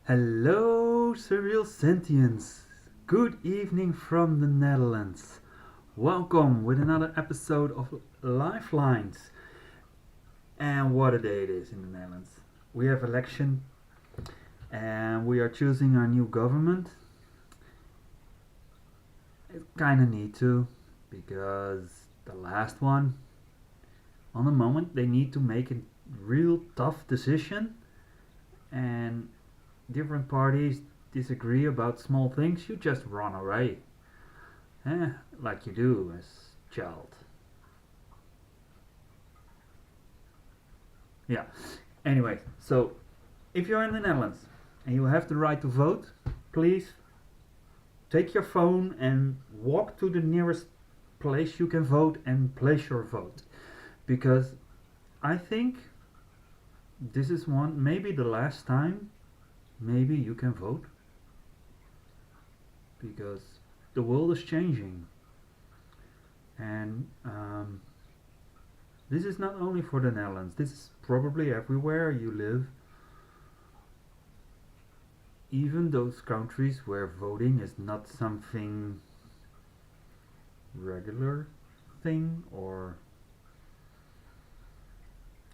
Hello, surreal sentience. Good evening from the Netherlands. Welcome with another episode of Lifelines. And what a day it is in the Netherlands. We have election and we are choosing our new government. It kind of need to because the last one, on the moment, they need to make a real tough decision and different parties disagree about small things, you just run away. Like you do as child. Yeah. Anyway, so if you're in the Netherlands and you have the right to vote, please take your phone and walk to the nearest place you can vote and place your vote. Because I think this is one, maybe the last time, maybe you can vote. Because the world is changing. And this is not only for the Netherlands, this is probably everywhere you live. Even those countries where voting is not something regular thing or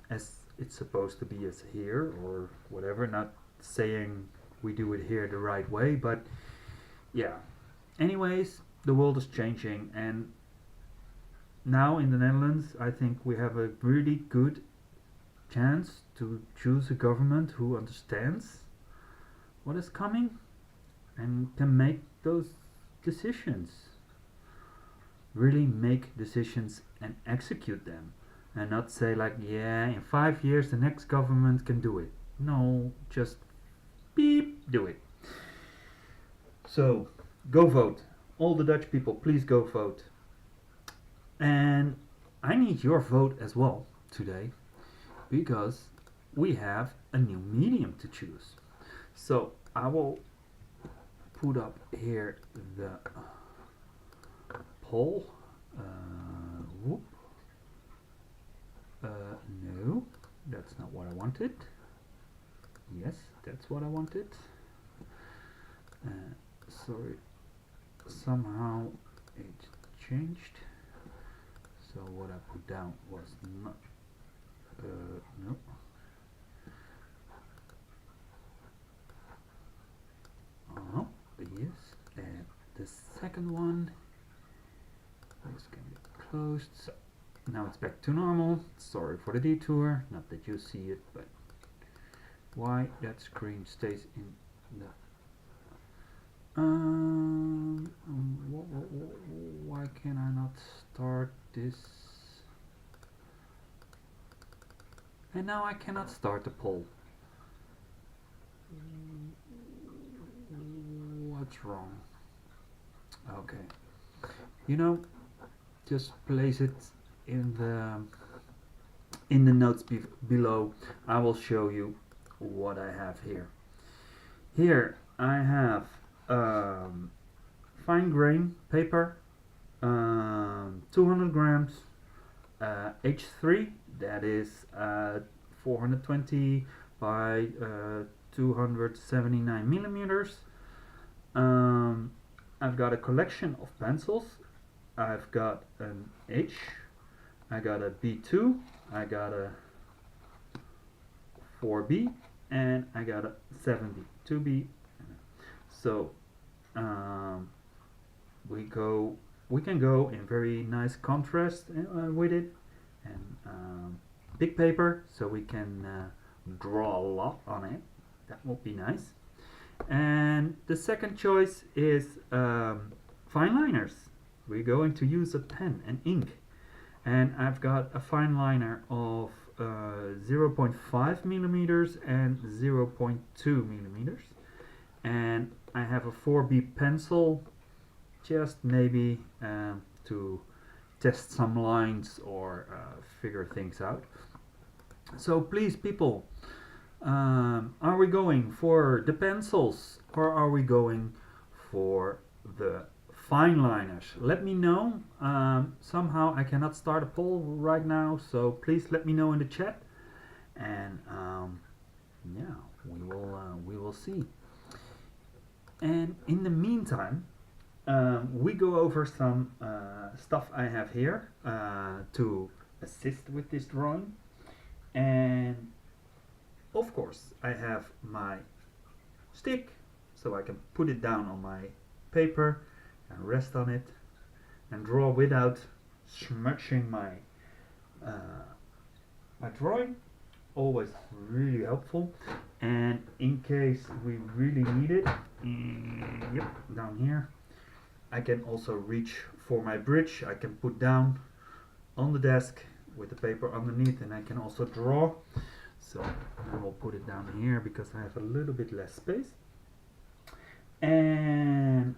as it's supposed to be as here or whatever, not saying we do it here the right way, but yeah. Anyways, the world is changing and now in the Netherlands I think we have a really good chance to choose a government who understands what is coming and can make those decisions. Really make decisions and execute them. And not say like, yeah, in 5 years the next government can do it. No, just beep, do it. So, go vote. All the Dutch people, please go vote. And I need your vote as well today because we have a new medium to choose. So I will put up here the poll. Whoop. No, that's not what I wanted. Yes, that's what I wanted. Sorry, somehow it changed. So what I put down was not. No. Yes, and the second one is going to be closed. So now it's back to normal. Sorry for the detour, not that you see it, but why that screen stays in the why can I not start this? And now I cannot start the poll. What's wrong? Okay. Just place it in the notes below. I will show you what I have here. Here I have fine grain paper, 200 grams, H3, that is 420 by 279 millimeters. I've got a collection of pencils. I've got an H, I got a B2, I got a 4B, and I got a 7B, 2B. So we can go in very nice contrast with it, and big paper, so we can draw a lot on it. That would be nice. And the second choice is fine liners. We're going to use a pen and ink, and I've got a fine liner of 0.5 millimeters and 0.2 millimeters, and I have a 4B pencil, just maybe to test some lines or figure things out. So please, people, are we going for the pencils or are we going for the fine liners? Let me know. Somehow I cannot start a poll right now, so please let me know in the chat, and yeah, we will see. And in the meantime, we go over some stuff I have here to assist with this drawing. And of course, I have my stick, so I can put it down on my paper and rest on it and draw without smudging my my drawing. Always really helpful. And in case we really need it, yep, down here, I can also reach for my bridge. I can put down on the desk with the paper underneath, and I can also draw. So I will put it down here because I have a little bit less space. And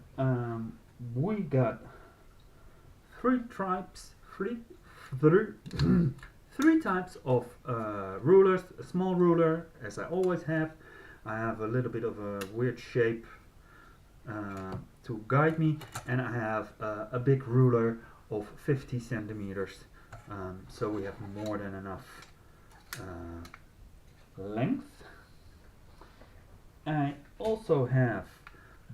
we got three types of rulers. A small ruler, as I always have. I have a little bit of a weird shape to guide me, and I have a big ruler of 50 centimeters. So we have more than enough length. I also have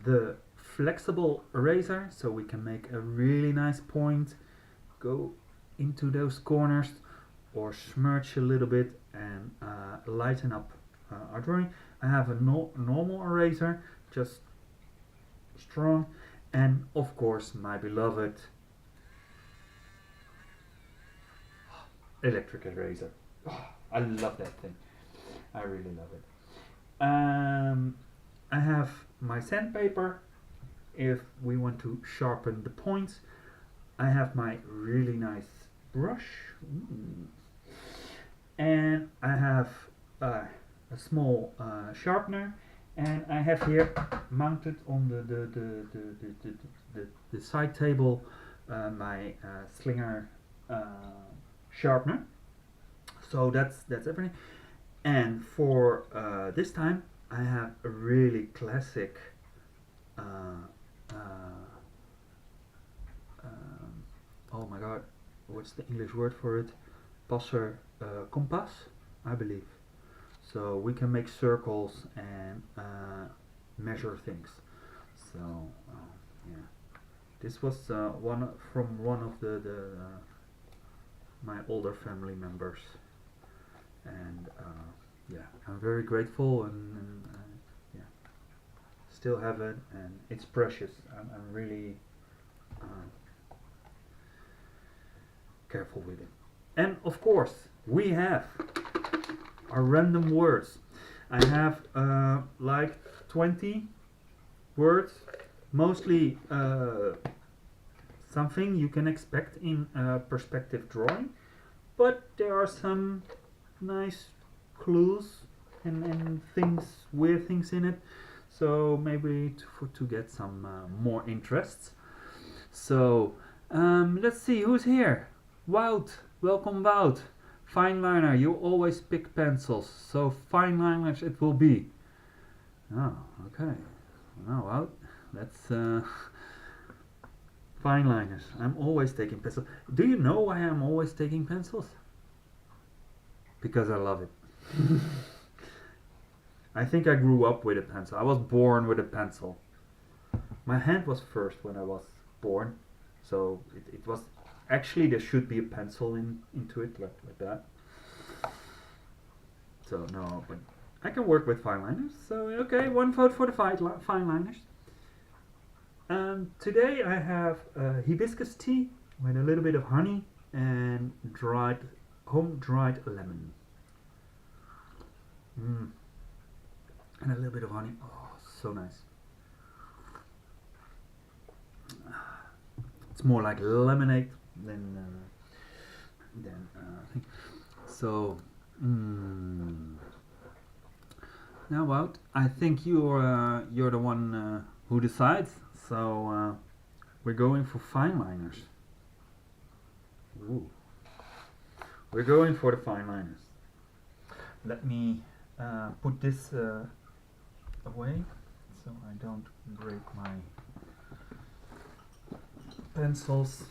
the flexible eraser, so we can make a really nice point, go into those corners, or smudge a little bit and lighten up our drawing. I have a normal eraser, just strong, and of course my beloved electric eraser. Oh, I love that thing. I really love it. I have my sandpaper if we want to sharpen the points. I have my really nice brush. And I have a small sharpener, and I have here mounted on the side table my Slinger sharpener. So that's everything. And for this time I have a really classic oh my god, what's the English word for it? Passer compass, I believe. So we can make circles and measure things. So yeah, this was one of the my older family members, and yeah, I'm very grateful, and yeah, still have it, and it's precious. I'm really careful with it. And of course, we have our random words. I have like 20 words, mostly something you can expect in perspective drawing, but there are some nice clues and things, weird things in it, so maybe to get some more interests. So let's see who's here. Wout, welcome Wout. Fine liner, you always pick pencils, so fine liners it will be. Oh, okay. Now Wout, that's fine liners. I'm always taking pencils. Do you know why I'm always taking pencils? Because I love it. I think I grew up with a pencil. I was born with a pencil. My hand was first when I was born, so it was actually, there should be a pencil into it like that. So no, but I can work with fine liners. So okay, one vote for the fine liners. Today I have hibiscus tea with a little bit of honey and home dried lemon. And a little bit of honey. Oh, so nice. It's more like lemonade than thing. So now Wout, I think you're the one who decides. So we're going for fine liners. Ooh. We're going for the fine liners. Let me put this away so I don't break my pencils.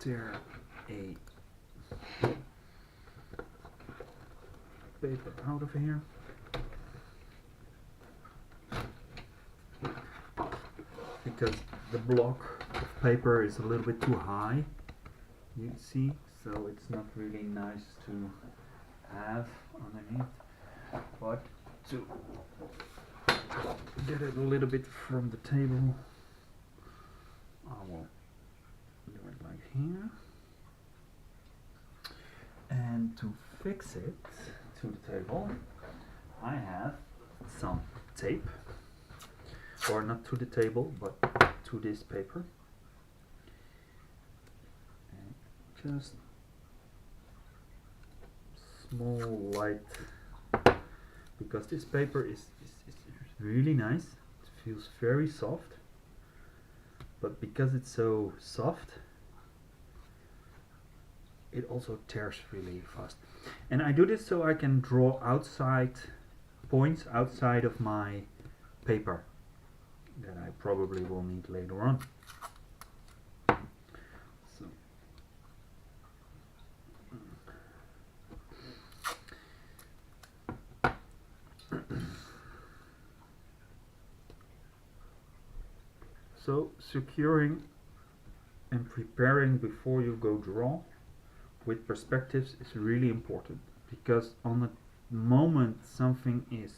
tear a paper out of here. Because the block of paper is a little bit too high, you see, so it's not really nice to have underneath. But to get it a little bit from the table, I will do it like here. And to fix it to the table, I have some tape, or not to the table, but to this paper. And just small light, because this paper is really nice. It feels very soft, but because it's so soft, it also tears really fast. And I do this so I can draw outside points outside of my paper that I probably will need later on. So so securing and preparing before you go draw with perspectives is really important, because on the moment something is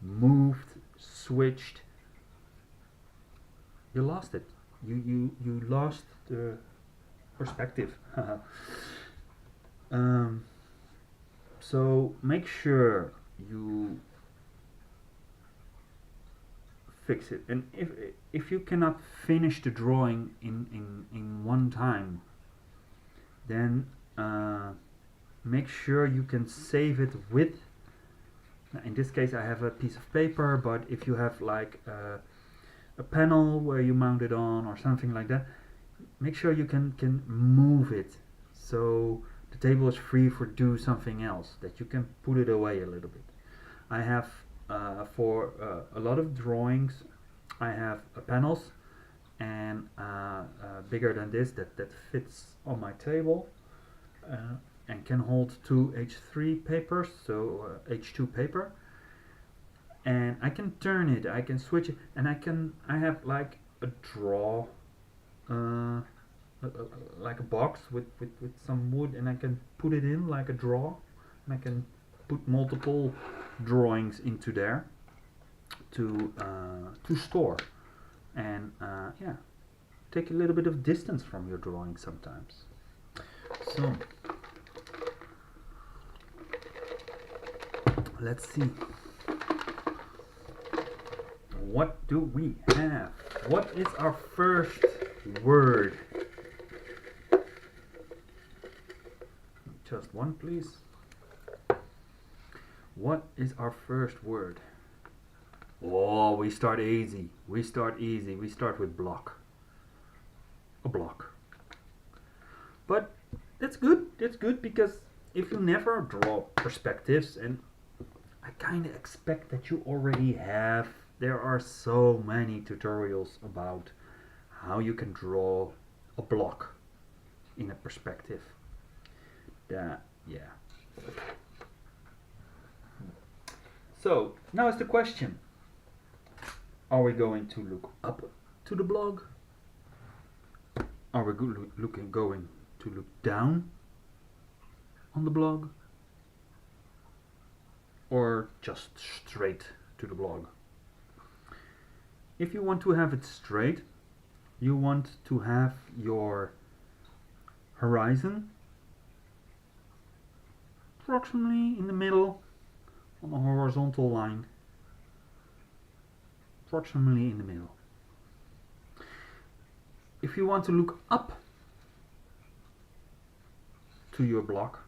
moved, switched, you lost it. You lost the perspective. So make sure you fix it, and if you cannot finish the drawing in one time, then make sure you can save it with, in this case I have a piece of paper, but if you have like a panel where you mount it on or something like that, make sure you can move it so the table is free for do something else, that you can put it away a little bit. I have for a lot of drawings I have panels, and bigger than this that fits on my table and can hold two H3 papers, so H2 paper, and I can turn it, I can switch it, and I have like a draw, like a box with some wood, and I can put it in like a draw, and I can put multiple drawings into there to store, and yeah, take a little bit of distance from your drawing sometimes. So let's see, what do we have? What is our first word? Just one, please. What is our first word? Oh, we start easy. We start easy. We start with block. A block. But that's good. That's good, because if you never draw perspectives, and I kind of expect that you already have, there are so many tutorials about how you can draw a block in a perspective. That, yeah. So now is the question: are we going to look up to the blog? Are we going to look down on the blog? Or just straight to the blog? If you want to have it straight, you want to have your horizon approximately in the middle on a horizontal line, approximately in the middle. If you want to look up to your block,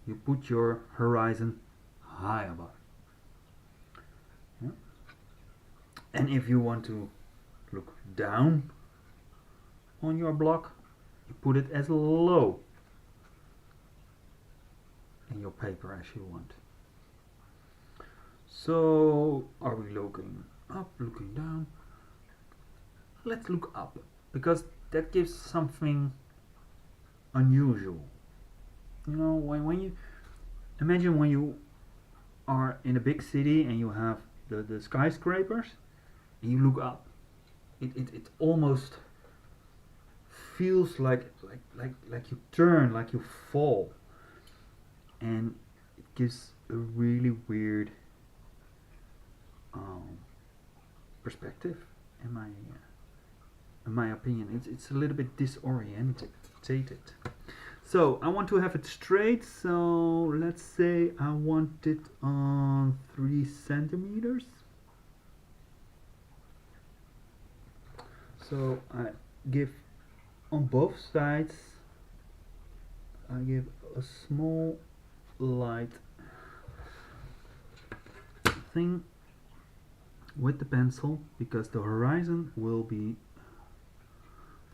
you put your horizon high above. Yeah. And if you want to look down on your block, you put it as low in your paper as you want. So, are we looking up, looking down? Let's look up, because that gives something unusual. You know, when you imagine when you are in a big city and you have the skyscrapers and you look up, it almost feels like you turn, like you fall, and it gives a really weird perspective in my opinion. It's a little bit disoriented. So I want to have it straight, so let's say I want it on 3 centimeters. So I give on both sides, I give a small light thing with the pencil, because the horizon will be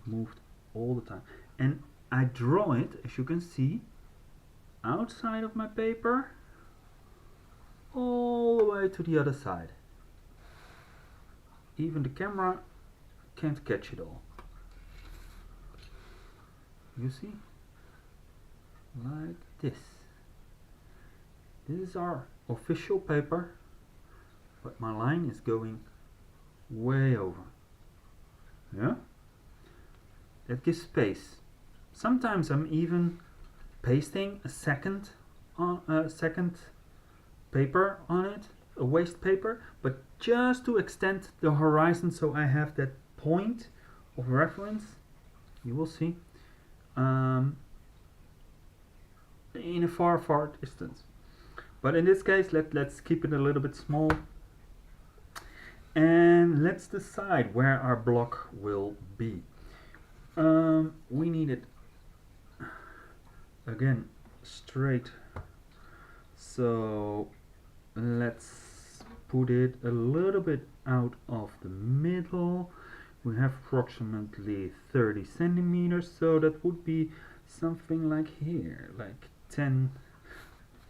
moved all the time, and I draw it, as you can see, outside of my paper all the way to the other side. Even the camera can't catch it all. You see? Like this. This is our official paper, but my line is going way over. Yeah? That gives space. Sometimes I'm even pasting a second paper on it, a waste paper, but just to extend the horizon, so I have that point of reference. You will see in a far distance. But in this case, let's keep it a little bit small, and let's decide where our block will be. We need it again straight, so let's put it a little bit out of the middle. We have approximately 30 centimeters, so that would be something like here, like 10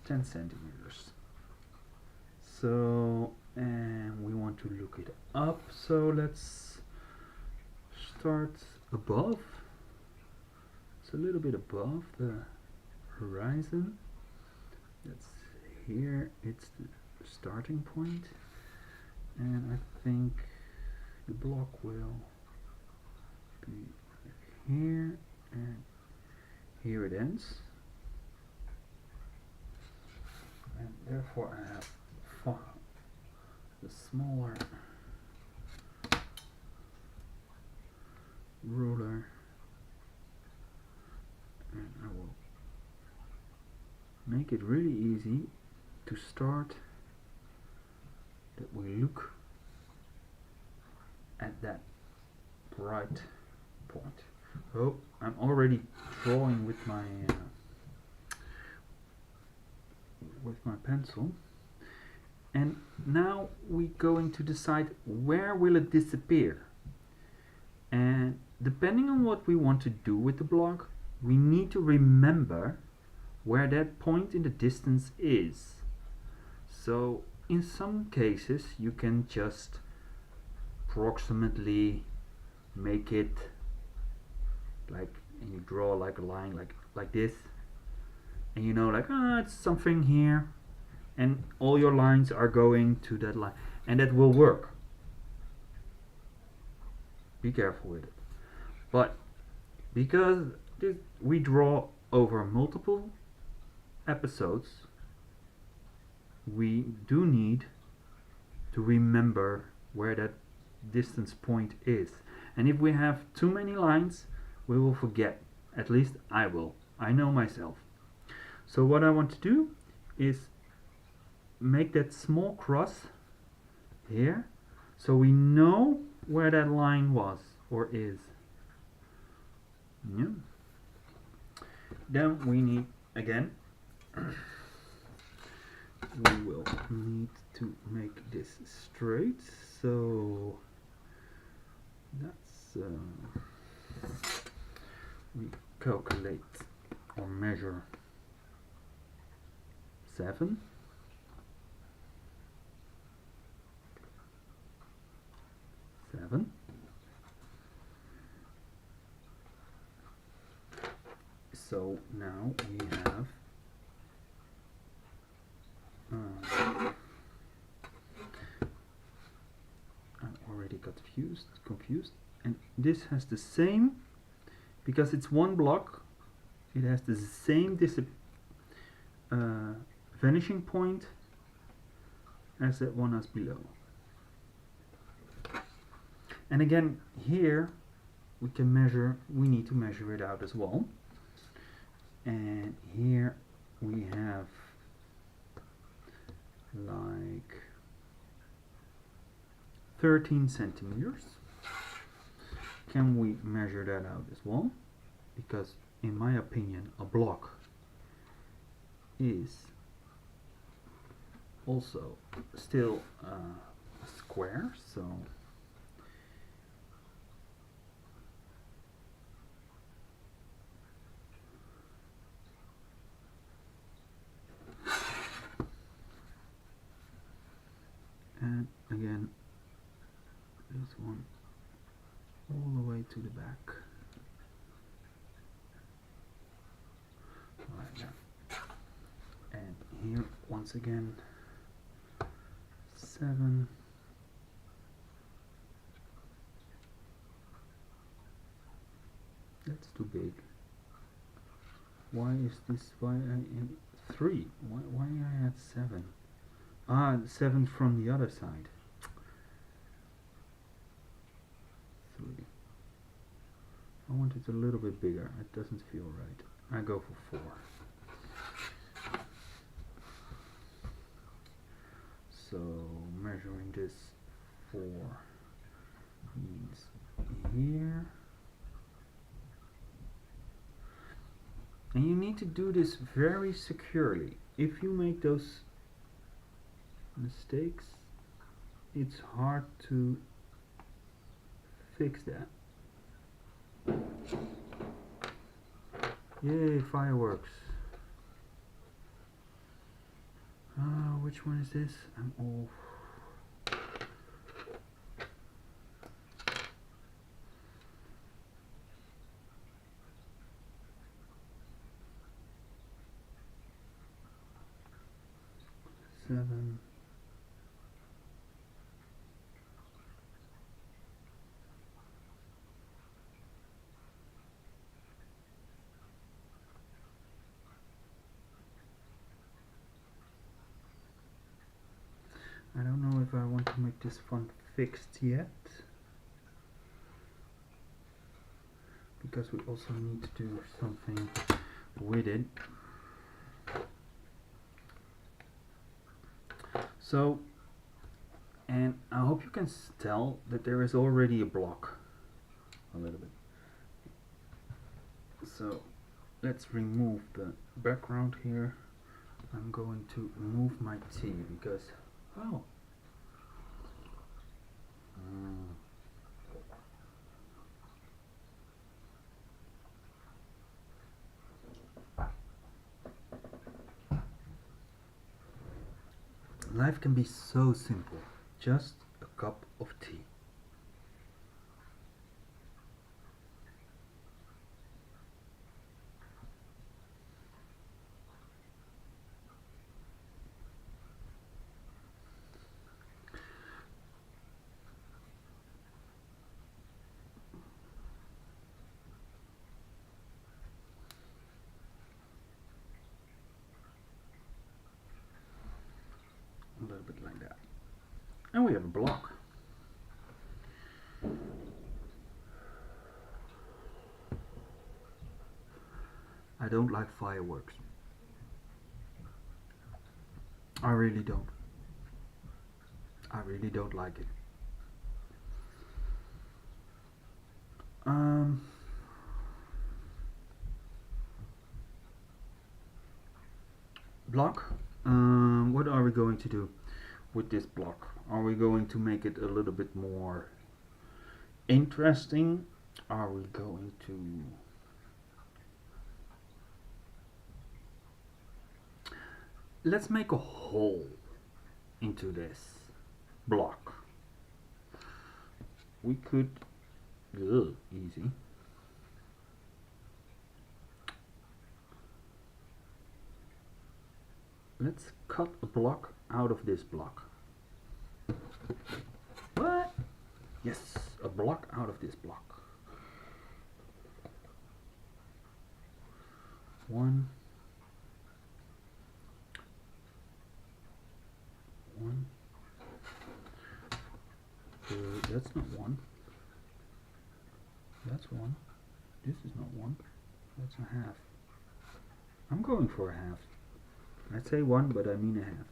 centimeters. So, and we want to look it up, so let's start above. It's a little bit above the horizon. That's here, it's the starting point, and I think the block will be here, and here it ends, and therefore I have the smaller ruler, and I will make it really easy to start, that we look at that bright point. Oh, I'm already drawing with my pencil, and now we're going to decide where will it disappear. And depending on what we want to do with the block, we need to remember where that point in the distance is. So in some cases you can just approximately make it like, and you draw like a line like this, and you know, like, it's something here, and all your lines are going to that line, and that will work. Be careful with it. But because we draw over multiple episodes, we do need to remember where that distance point is. And if we have too many lines, we will forget. At least I will. I know myself. So what I want to do is make that small cross here, so we know where that line was or is. Yeah. Then we need, again, we will need to make this straight, so that's we calculate or measure 7. So now we have I already got confused, and this has the same, because it's one block, it has the same vanishing point as that one as below. And again, here we need to measure it out as well. And here we have like 13 centimeters. Can we measure that out as well? Because in my opinion, a block is also still a square, so and again this one all the way to the back like that. And here once again 7. That's too big. Why is this? Why I 3? Why I had 7? Ah, 7 from the other side. 3. I want it a little bit bigger. It doesn't feel right. I go for 4. So measuring this 4 means here. And you need to do this very securely. If you make those mistakes, it's hard to fix that. Yay, fireworks. Which one is this? I'm all... Seven. I don't know if I want to make this font fixed yet, because we also need to do something with it. So, and I hope you can tell that there is already a block a little bit. So let's remove the background here. I'm going to move my T because, oh, life can be so simple. Just a cup of tea. A little bit like that. And we have a block. I don't like fireworks. I really don't. I really don't like it. Block. What are we going to do with this block? Are we going to make it a little bit more interesting? Are we going to let's make a hole into this block. We could easy. let's cut a block out of this block. What? Yes, a block out of this block. One. That's not one. That's one. This is not one. That's a half. I'm going for a half. I say one, but I mean a half.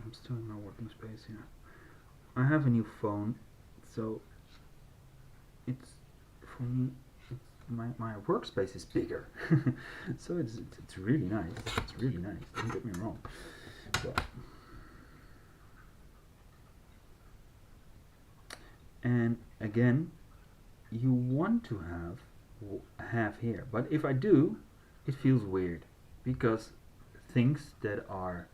I'm still in my working space here. I have a new phone, so it's for me. My workspace is bigger, so it's really nice. It's really nice. Don't get me wrong. But and again, you want to have a half here, but if I do, it feels weird because things that are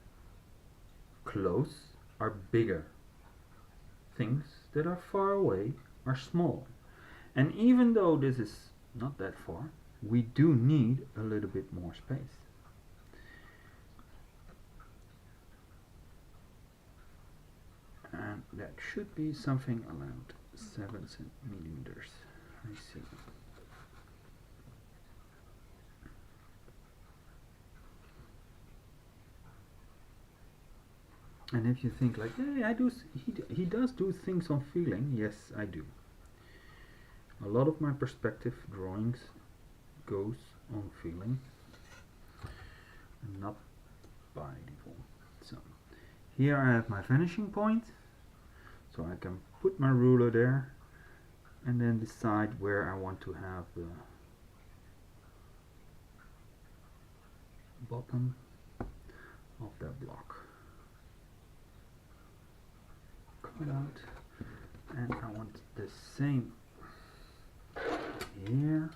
close are bigger. Things that are far away are small. And even though this is not that far, we do need a little bit more space. And that should be something around 7 centimeters. I see. And if you think like, hey, he does do things on feeling. Yes, I do. A lot of my perspective drawings goes on feeling and not by default. So here I have my vanishing point, so I can put my ruler there and then decide where I want to have the bottom of that block cut out, and I want the same here.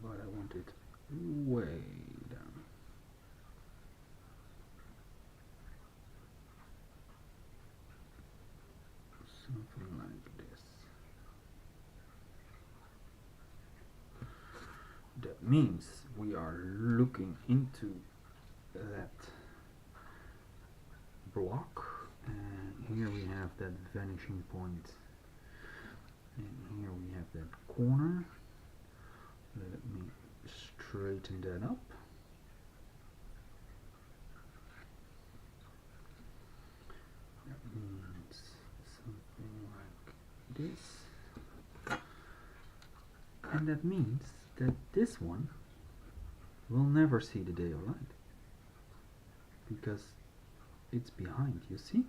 But I want it way down. Something like this. That means we are looking into that block. And here we have that vanishing point, and here we have that corner. Let me straighten that up. That means something like this. And that means that this one will never see the day of light, because it's behind, you see?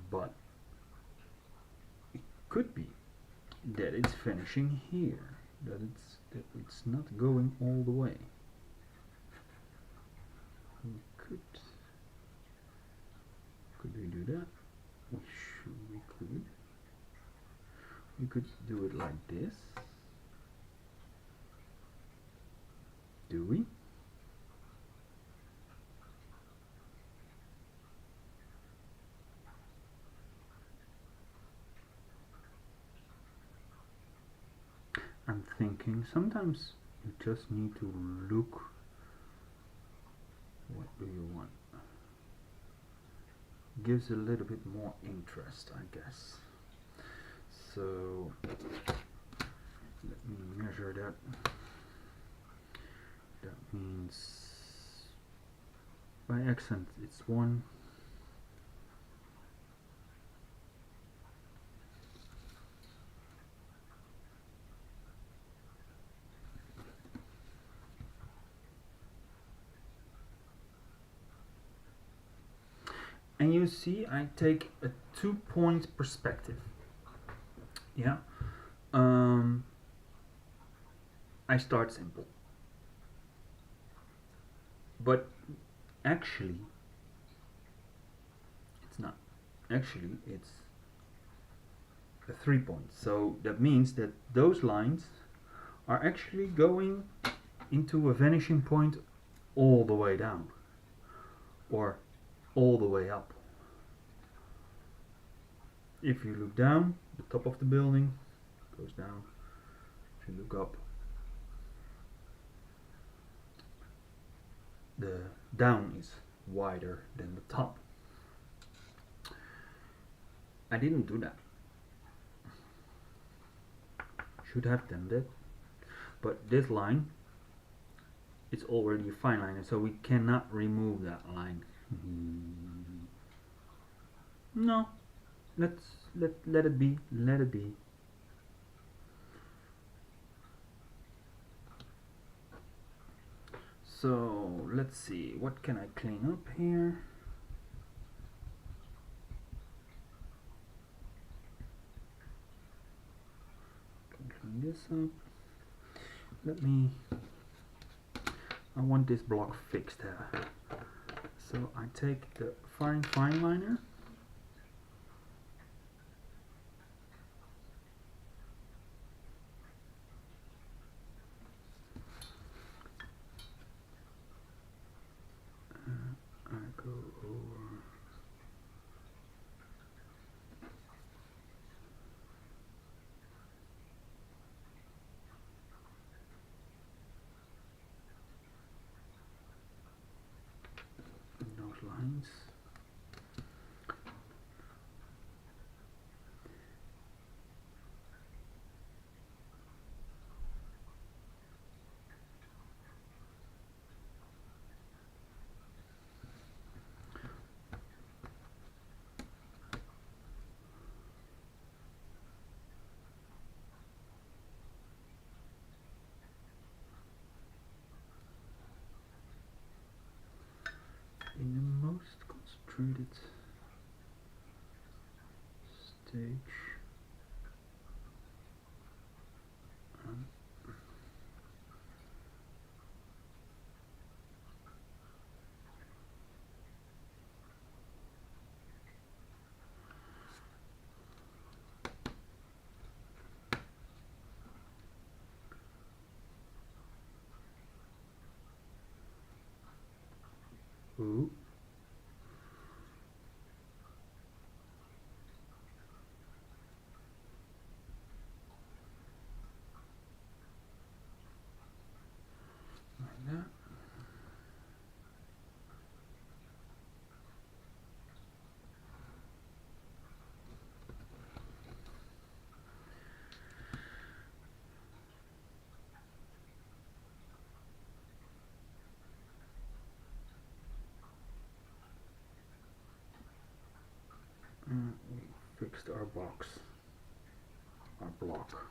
But it could be that it's finishing here, that it's not going all the way. Could we do that? We could do it like this. Do we? I'm thinking sometimes you just need to look. What do you want? Gives a little bit more interest, I guess. So let me measure that. That means by accent it's 1. And you see, I take a 2-point perspective. Yeah. I start simple. But actually, it's not. Actually, it's a 3-point. So that means that those lines are actually going into a vanishing point all the way down or all the way up. If you look down, the top of the building goes down. If you look up, the down is wider than the top. I didn't do that. Should have done that. But this line, it's already a fine line, so we cannot remove that line. No, let it be. Let it be. So let's see, what can I clean up here? Clean this up. I want this block fixed here. So I take the fine liner. I go over those lines. In the most concentrated stage. Ooh. Like that. We fixed our box, our block.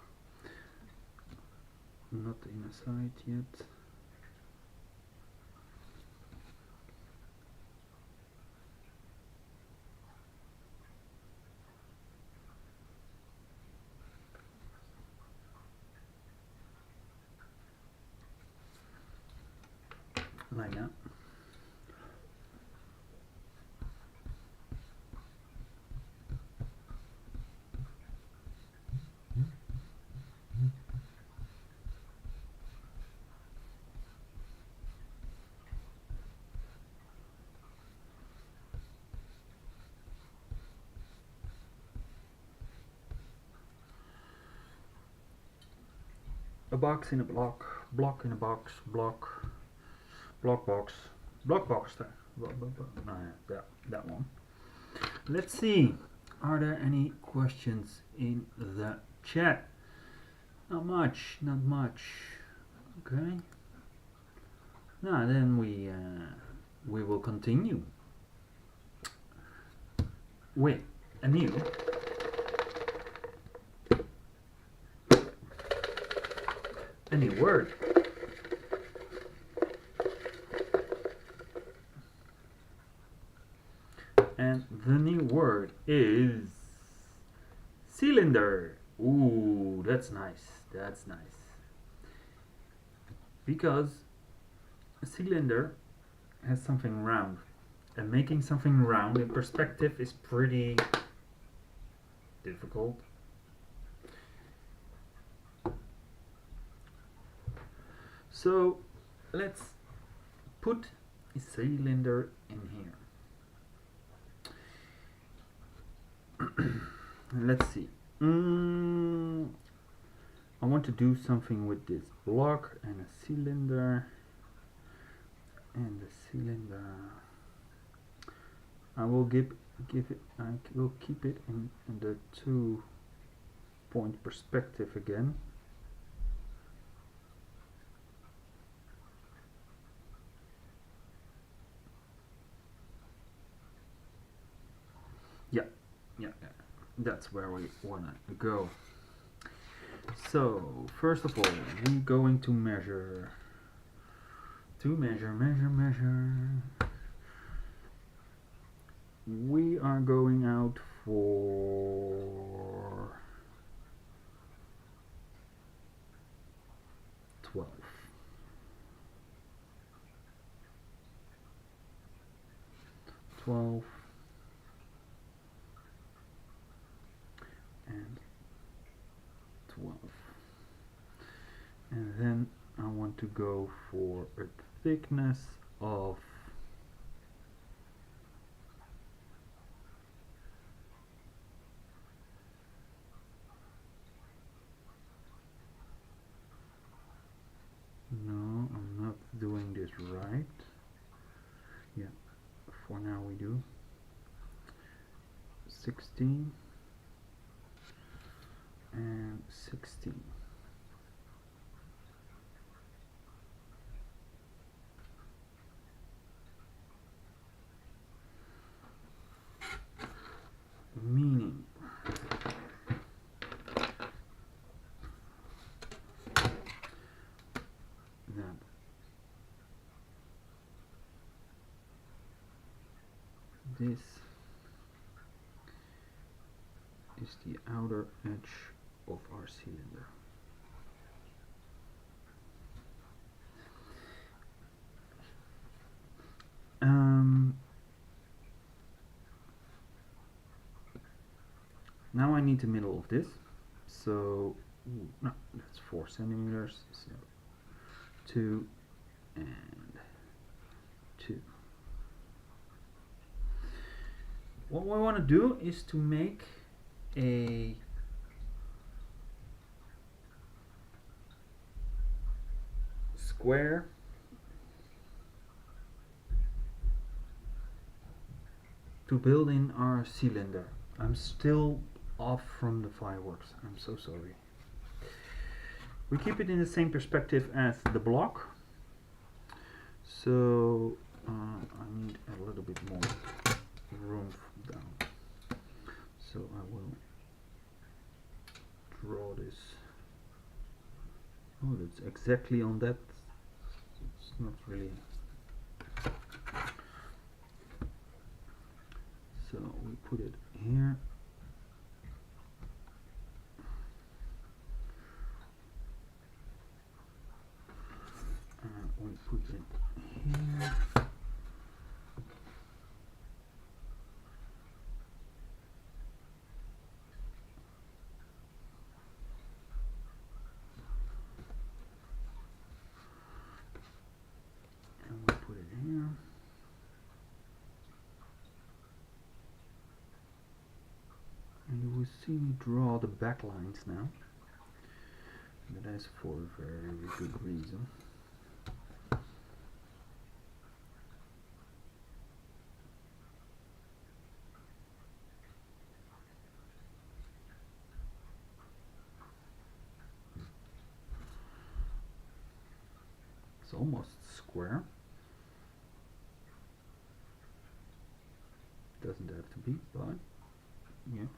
Not the inner side yet. Like that. A box in a block, block in a box, block, block box, block box there. Yeah, that one. Let's see, are there any questions in the chat? Not much, not much. Okay. Now then we will continue with a new word. And the new word is cylinder. Ooh, that's nice. That's nice. Because a cylinder has something round, and making something round in perspective is pretty difficult. So let's put a cylinder in here. Let's see. I want to do something with this block and a cylinder, and the cylinder I will give it, I will keep it in the 2-point perspective again. Yeah, that's where we wanna go. So first of all, we're going to measure. We are going out for 12. And 12. And then I want to go for a thickness of 16 and 16. Meaning that this is the outer edge of our cylinder. Now I need the middle of this, so no, that's 4 centimeters, so 2 and 2. What we want to do is to make a square to build in our cylinder. I'm still off from the fireworks, I'm so sorry. We keep it in the same perspective as the block, so I need a little bit more room down, so I will draw this. Oh, that's exactly on that. It's not really. So we put it here. We put it here. And we put it here. And you will see me draw the back lines now. That is for a very good reason. It's almost square. Doesn't have to be, but yeah.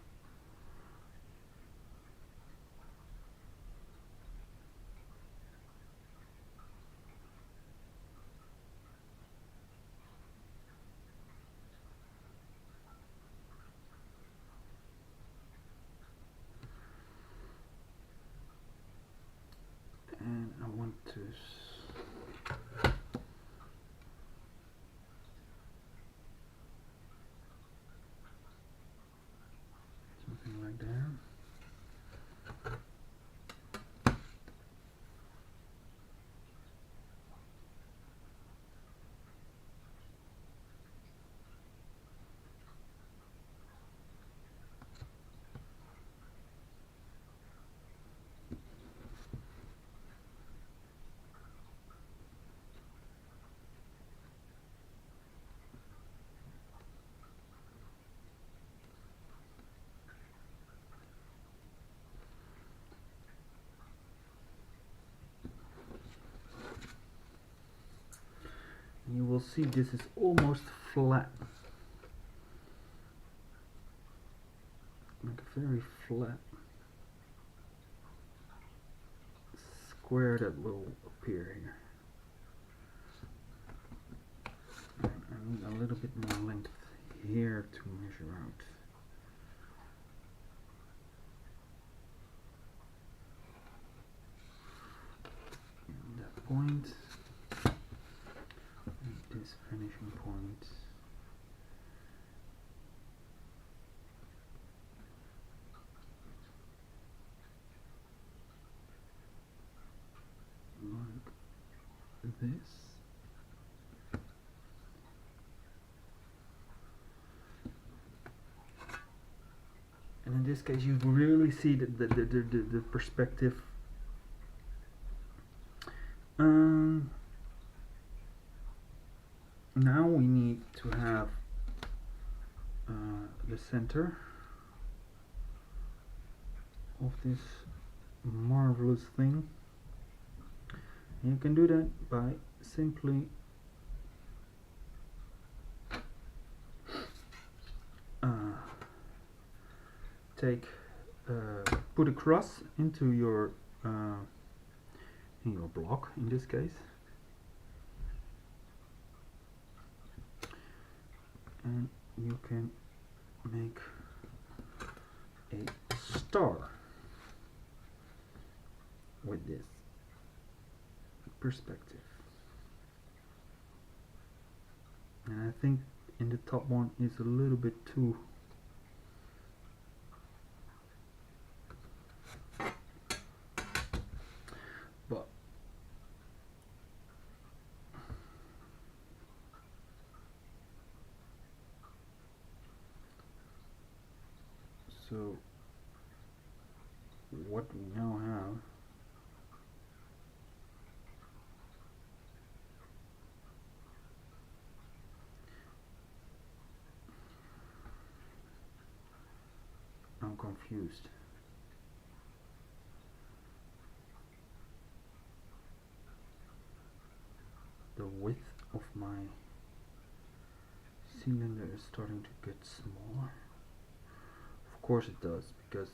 And I want to something like that. will see this is almost flat, like a very flat square that will appear here. And I need a little bit more length here to measure out. And that point, and this finishing point. Like this. And in this case, you really see the perspective. Now we need to have the center of this marvelous thing. And you can do that by simply put a cross into your block in this case, and you can make a star with this perspective. And I think in the top one is a little bit too so what we now have I'm confused. The width of my cylinder is starting to get smaller. Of course it does, because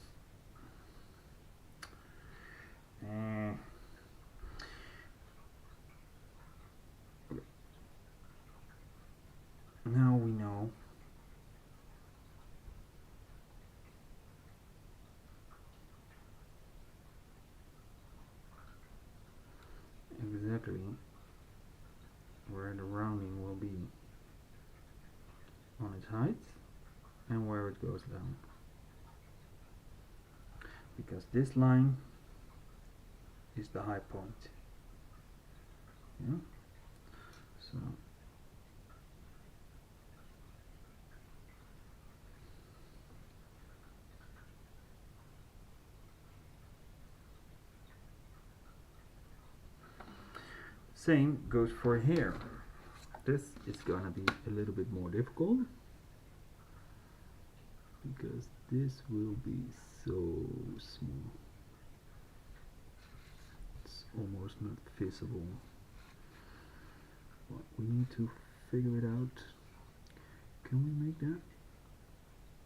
now we know exactly where the rounding will be on its height and where it goes down, because this line is the high point. Yeah. So same goes for here. This is gonna be a little bit more difficult because this will be so small. It's almost not visible. But we need to figure it out. Can we make that?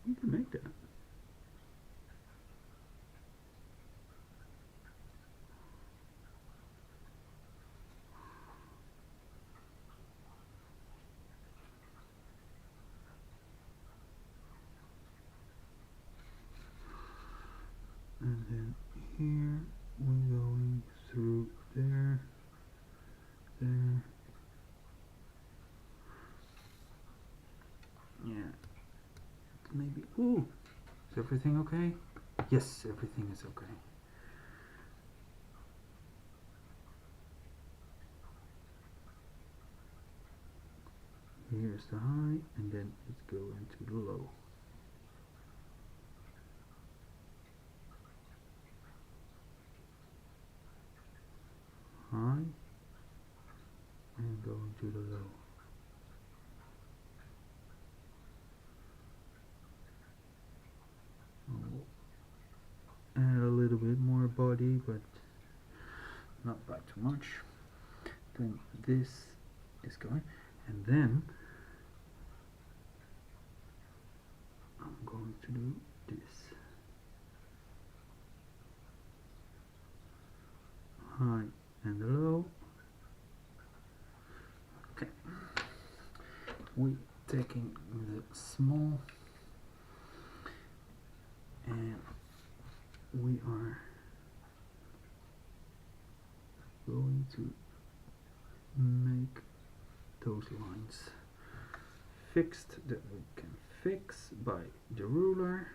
We can make that. And then here we're going through there, there. Yeah. Maybe. Ooh. Is everything okay? Yes, everything is okay. Here's the high, and then it's going to the low. High and going to the low. Add a little bit more body, but not by too much. Then this is going. And then I'm going to do this. High and low. Okay. We taking the small and we are going to make those lines fixed that we can fix by the ruler.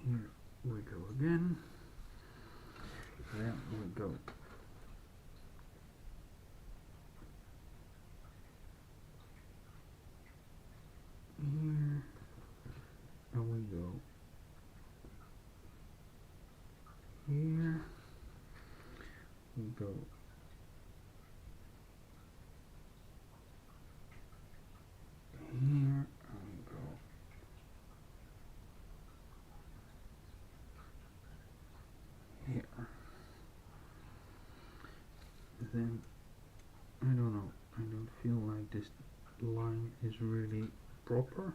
Here we go again. Then we go here, and we go here, we go here, and go here. Then I don't know, I don't feel like this line is really proper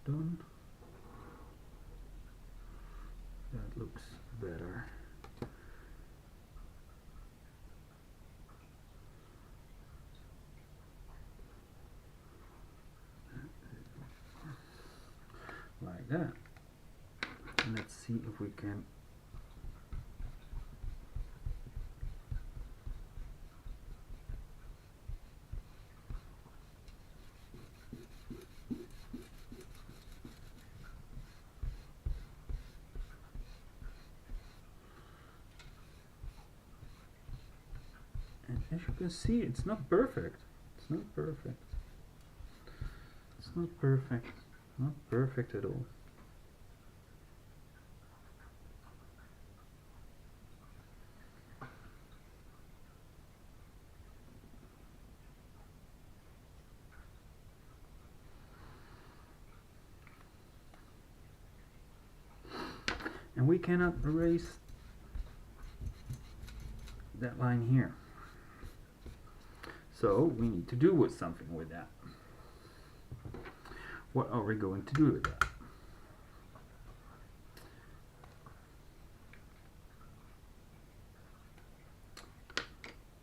done. That looks better. Like that. Let's see if we can and as you can see, it's not perfect. It's not perfect. It's not perfect. Not perfect at all. And we cannot erase that line here. So we need to do something with that. What are we going to do with that?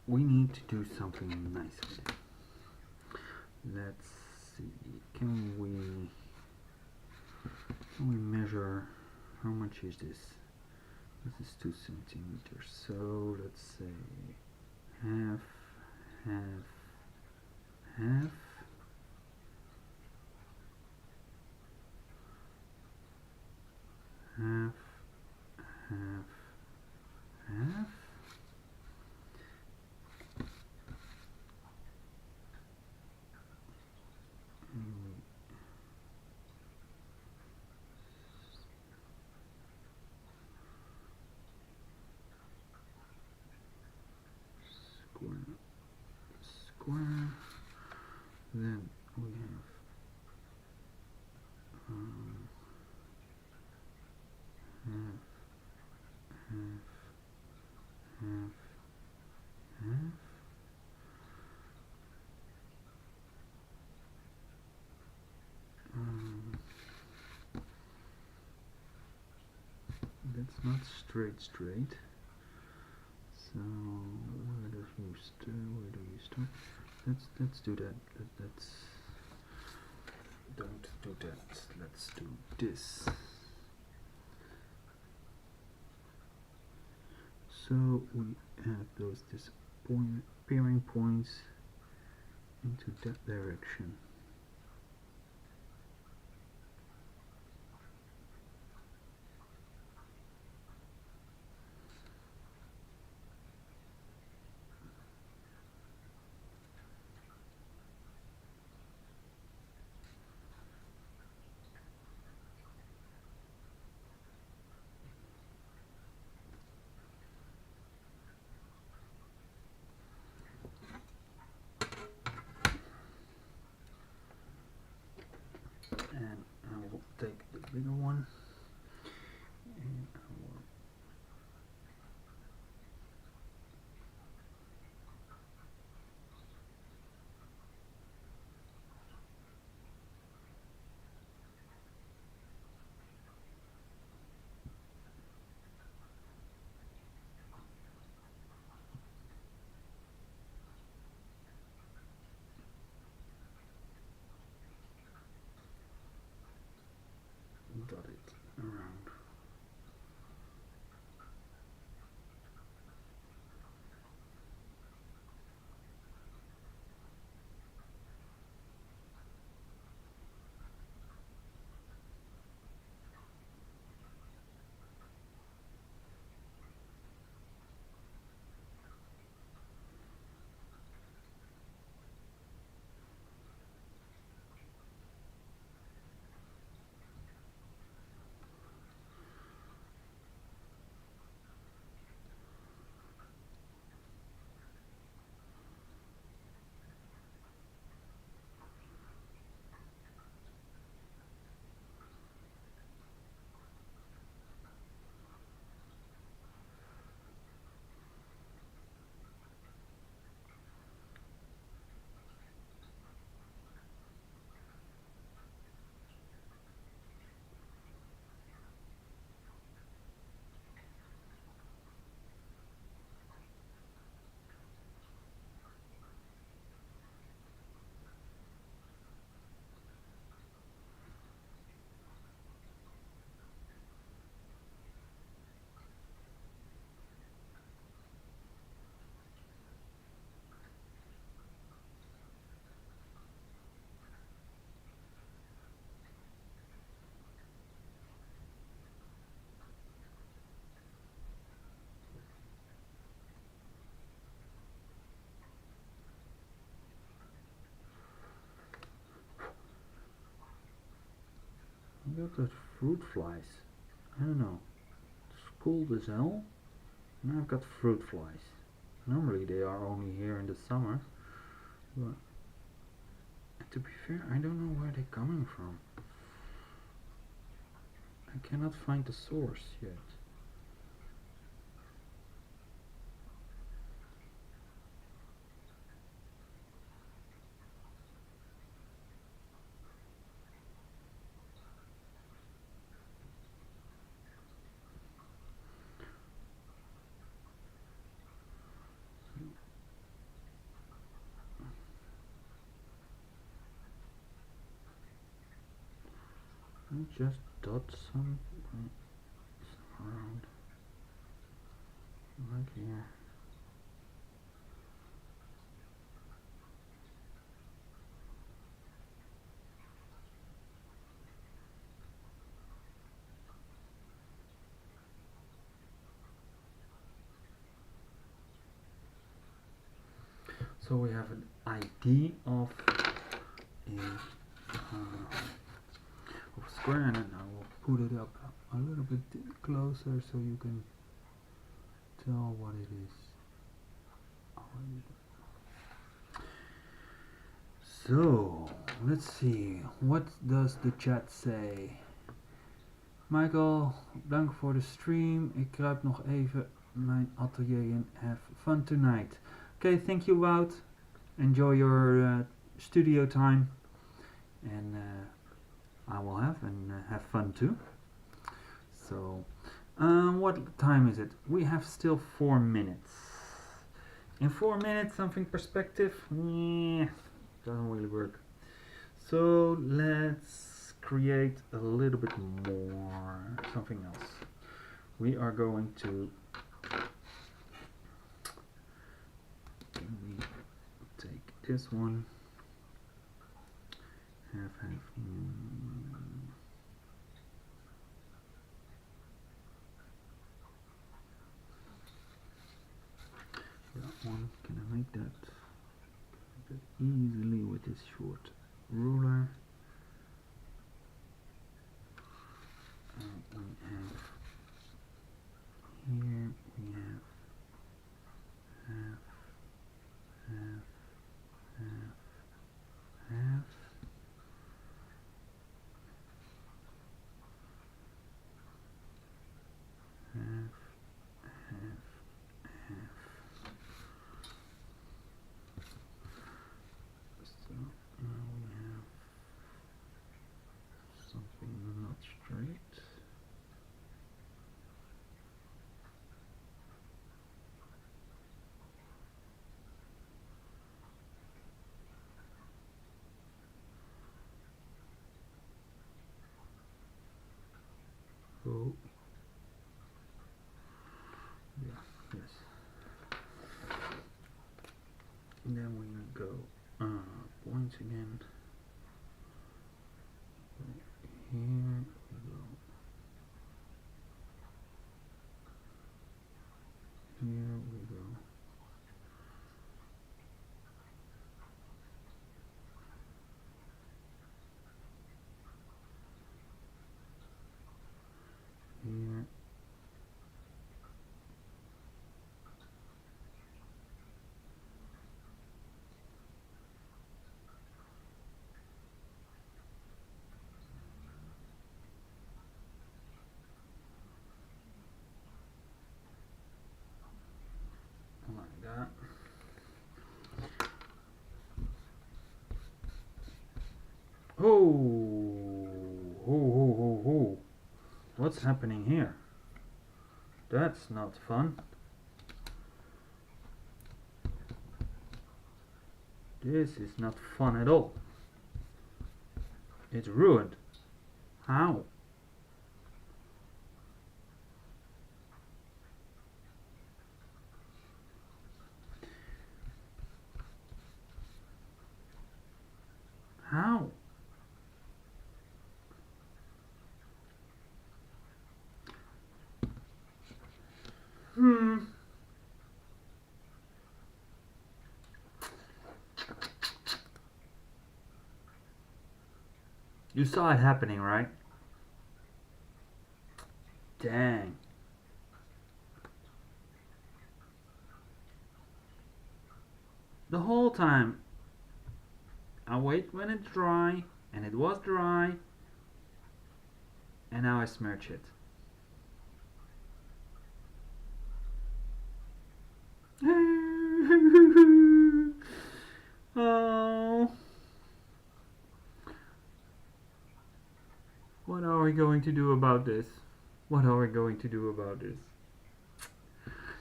We need to do something nice with it. Let's see, can we measure how much is this? This is 2 centimeters, so let's say half, half, half. Half, half, half. Square, square. Then we have half, half, half, half. That's not straight. So where do you stop? Let's do that. Let's don't do that. Let's do this. So we add those disappearing points into that direction. dot it around. I got that fruit flies. I don't know. It's cold as hell. Now I've got fruit flies. Normally they are only here in the summer. But to be fair, I don't know where they're coming from. I cannot find the source yet. I just dot some around, like here. So we have an idea of a square, and I will put it up a little bit closer so you can tell what it is. So let's see, what does the chat say? Michael, dank voor de stream. Ik kruip nog even mijn atelier in. Have fun tonight. Okay, thank you, Wout. Enjoy your studio time, and I will have fun too. So, what time is it? We have still 4 minutes. In 4 minutes, something perspective? Yeah, doesn't really work. So let's create a little bit more, something else. We are going to take this one, that one. Can I make that easily with this short ruler? We have here, we have half, half, half, half. Half, half, half. So now we have Oh. Yeah, yes. And then we go points again. Here we go. Here we go. Here. Like that. Oh, ho. What's happening here? That's not fun. This is not fun at all. It's ruined. How? How? You saw it happening, right? Dang. The whole time I wait when it's dry, and it was dry, and now I smirch it. Oh. What are we going to do about this? What are we going to do about this?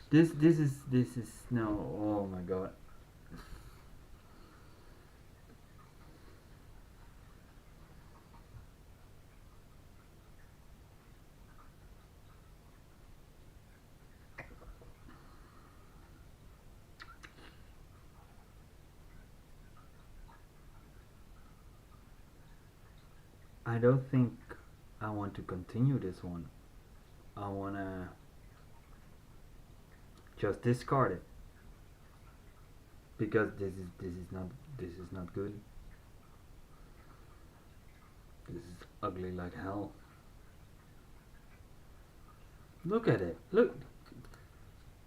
This is no. Oh my god. I don't think I want to continue this one. I wanna just discard it because this is not good. This is ugly like hell. Look at it. Look.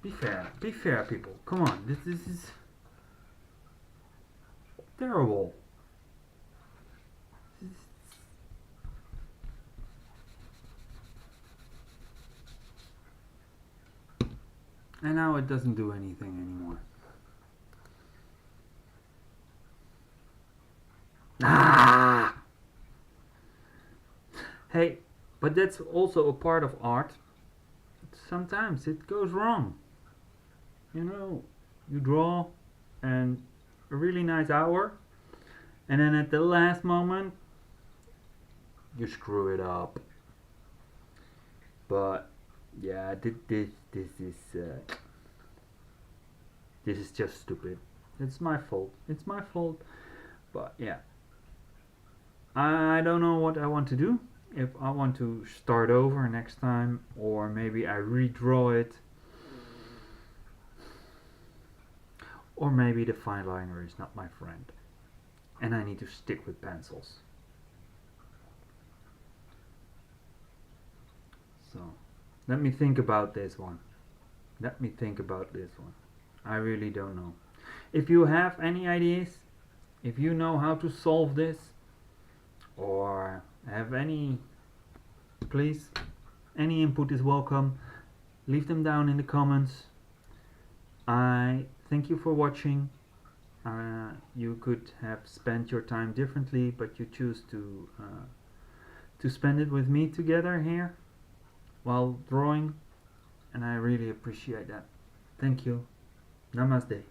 Be fair, people. Come on. This is terrible. And now it doesn't do anything anymore. Ah! Hey, but that's also a part of art. Sometimes it goes wrong. You know, you draw and a really nice hour, and then at the last moment you screw it up. But yeah, this is just stupid. It's my fault. It's my fault. But yeah, I don't know what I want to do. If I want to start over next time, or maybe I redraw it, or maybe the fine liner is not my friend, and I need to stick with pencils. So let me think about this one. Let me think about this one. I really don't know. If you have any ideas, if you know how to solve this, or have any, please, any input is welcome. Leave them down in the comments. I thank you for watching. You could have spent your time differently, but you choose to spend it with me together here while drawing, and I really appreciate that. Thank you. Namaste.